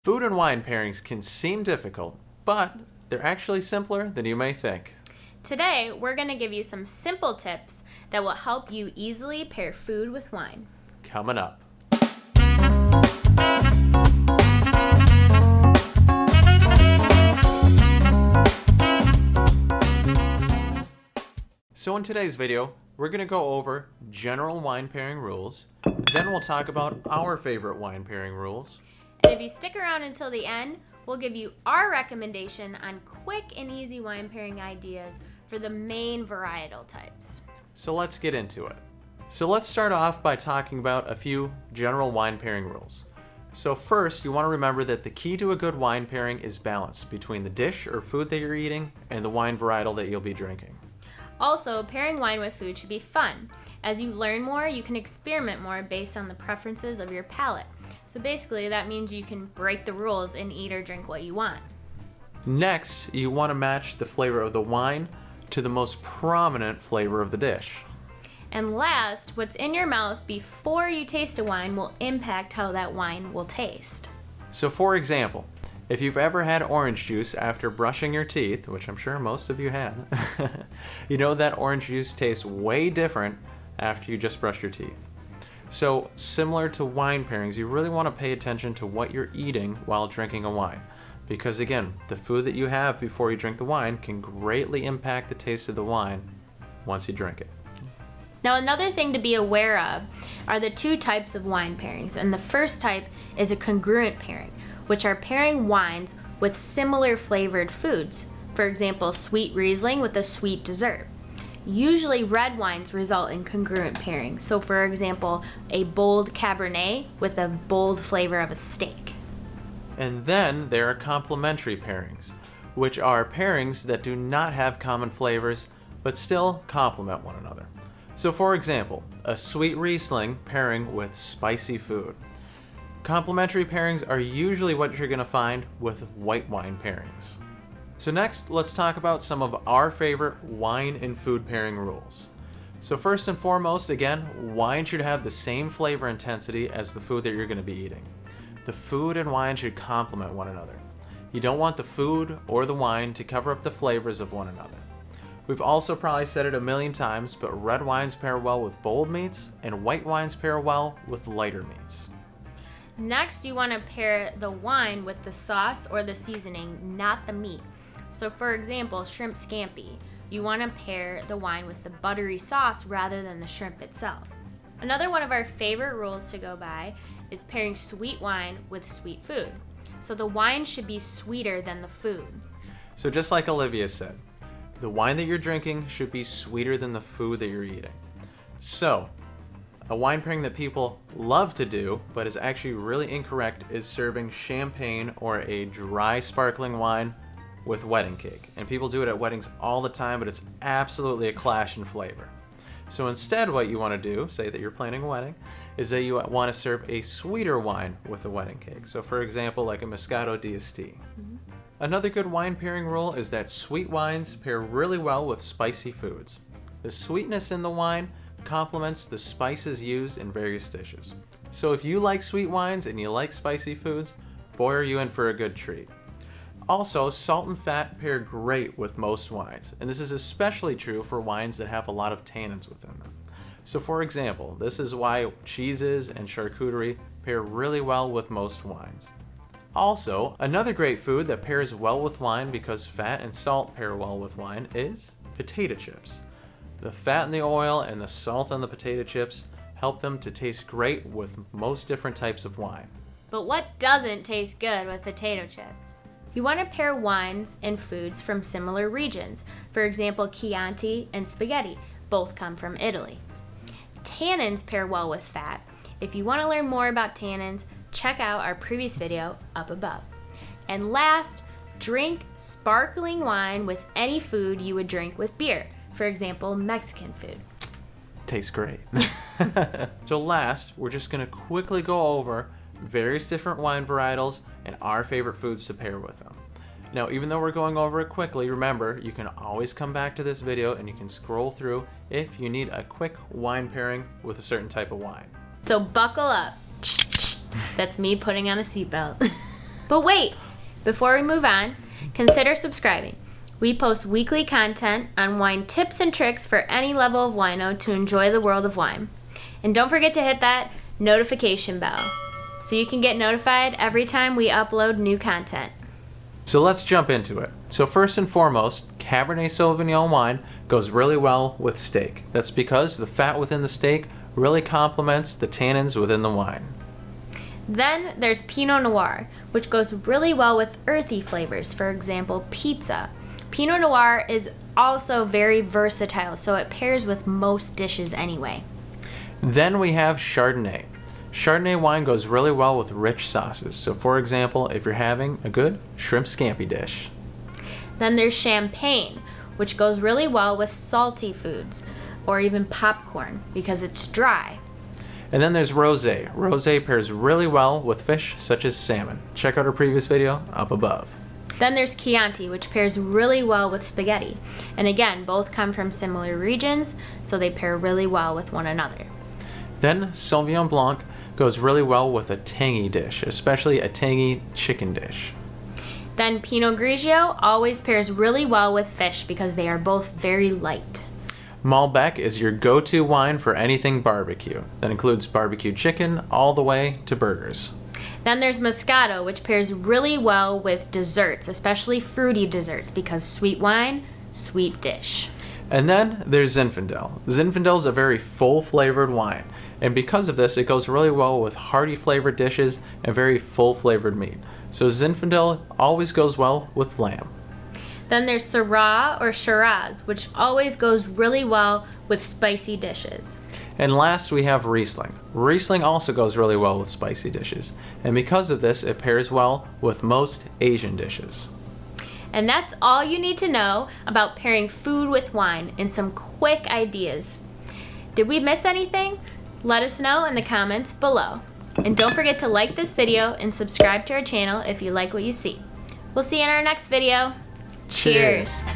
Food and wine pairings can seem difficult, but they're actually simpler than you may think. Today, we're going to give you some simple tips that will help you easily pair food with wine. Coming up. So in today's video, we're going to go over general wine pairing rules, then we'll talk about our favorite wine pairing rules. And if you stick around until the end, we'll give you our recommendation on quick and easy wine pairing ideas for the main varietal types. So let's get into it. So let's start off by talking about a few general wine pairing rules. So first, you want to remember that the key to a good wine pairing is balance between the dish or food that you're eating and the wine varietal that you'll be drinking. Also, pairing wine with food should be fun. As you learn more, you can experiment more based on the preferences of your palate. So basically, that means you can break the rules and eat or drink what you want. Next, you want to match the flavor of the wine to the most prominent flavor of the dish. And last, what's in your mouth before you taste a wine will impact how that wine will taste. So for example, if you've ever had orange juice after brushing your teeth, which I'm sure most of you had, you know that orange juice tastes way different after you just brush your teeth. So similar to wine pairings, you really want to pay attention to what you're eating while drinking a wine. Because again, the food that you have before you drink the wine can greatly impact the taste of the wine once you drink it. Now, another thing to be aware of are the two types of wine pairings. And the first type is a congruent pairing, which are pairing wines with similar flavored foods. For example, sweet Riesling with a sweet dessert. Usually red wines result in congruent pairings. So for example, a bold Cabernet with a bold flavor of a steak. And then there are complementary pairings, which are pairings that do not have common flavors, but still complement one another. So for example, a sweet Riesling pairing with spicy food. Complementary pairings are usually what you're going to find with white wine pairings. So next, let's talk about some of our favorite wine and food pairing rules. So first and foremost, again, wine should have the same flavor intensity as the food that you're going to be eating. The food and wine should complement one another. You don't want the food or the wine to cover up the flavors of one another. We've also probably said it a million times, but red wines pair well with bold meats and white wines pair well with lighter meats. Next, you want to pair the wine with the sauce or the seasoning, not the meat. So for example, shrimp scampi. You want to pair the wine with the buttery sauce rather than the shrimp itself. Another one of our favorite rules to go by is pairing sweet wine with sweet food. So the wine should be sweeter than the food. So just like Olivia said, the wine that you're drinking should be sweeter than the food that you're eating. So, a wine pairing that people love to do, but is actually really incorrect, is serving champagne or a dry sparkling wine with wedding cake. And people do it at weddings all the time, but it's absolutely a clash in flavor. So instead, what you want to do, say that you're planning a wedding, is that you want to serve a sweeter wine with the wedding cake. So for example, like a Moscato DST. Another good wine pairing rule is that sweet wines pair really well with spicy foods. The sweetness in the wine complements the spices used in various dishes. So if you like sweet wines and you like spicy foods, boy are you in for a good treat. Also, salt and fat pair great with most wines, and this is especially true for wines that have a lot of tannins within them. So for example, this is why cheeses and charcuterie pair really well with most wines. Also, another great food that pairs well with wine because fat and salt pair well with wine is potato chips. The fat in the oil and the salt on the potato chips help them to taste great with most different types of wine. But what doesn't taste good with potato chips? You want to pair wines and foods from similar regions. For example, Chianti and spaghetti both come from Italy. Tannins pair well with fat. If you want to learn more about tannins, check out our previous video up above. And last, drink sparkling wine with any food you would drink with beer. For example, Mexican food. Tastes great. So last, we're just going to quickly go over various different wine varietals and our favorite foods to pair with them. Now, even though we're going over it quickly, remember, you can always come back to this video and you can scroll through if you need a quick wine pairing with a certain type of wine. So buckle up. That's me putting on a seatbelt. But wait, before we move on, consider subscribing. We post weekly content on wine tips and tricks for any level of wino to enjoy the world of wine. And don't forget to hit that notification bell so you can get notified every time we upload new content. So let's jump into it. So first and foremost, Cabernet Sauvignon wine goes really well with steak. That's because the fat within the steak really complements the tannins within the wine. Then there's Pinot Noir, which goes really well with earthy flavors, for example, pizza. Pinot Noir is also very versatile, so it pairs with most dishes anyway. Then we have Chardonnay. Chardonnay wine goes really well with rich sauces. So for example, if you're having a good shrimp scampi dish. Then there's Champagne, which goes really well with salty foods or even popcorn because it's dry. And then there's Rosé. Rosé pairs really well with fish such as salmon. Check out our previous video up above. Then there's Chianti, which pairs really well with spaghetti. And again, both come from similar regions, so they pair really well with one another. Then Sauvignon Blanc goes really well with a tangy dish, especially a tangy chicken dish. Then Pinot Grigio always pairs really well with fish because they are both very light. Malbec is your go-to wine for anything barbecue. That includes barbecue chicken all the way to burgers. Then there's Moscato, which pairs really well with desserts, especially fruity desserts, because sweet wine, sweet dish. And then there's Zinfandel. Zinfandel is a very full-flavored wine, and because of this, it goes really well with hearty flavored dishes and very full-flavored meat. So Zinfandel always goes well with lamb. Then there's Syrah or Shiraz, which always goes really well with spicy dishes. And last we have Riesling. Riesling also goes really well with spicy dishes, and because of this, it pairs well with most Asian dishes. And that's all you need to know about pairing food with wine and some quick ideas. Did we miss anything? Let us know in the comments below. And don't forget to like this video and subscribe to our channel if you like what you see. We'll see you in our next video. Cheers.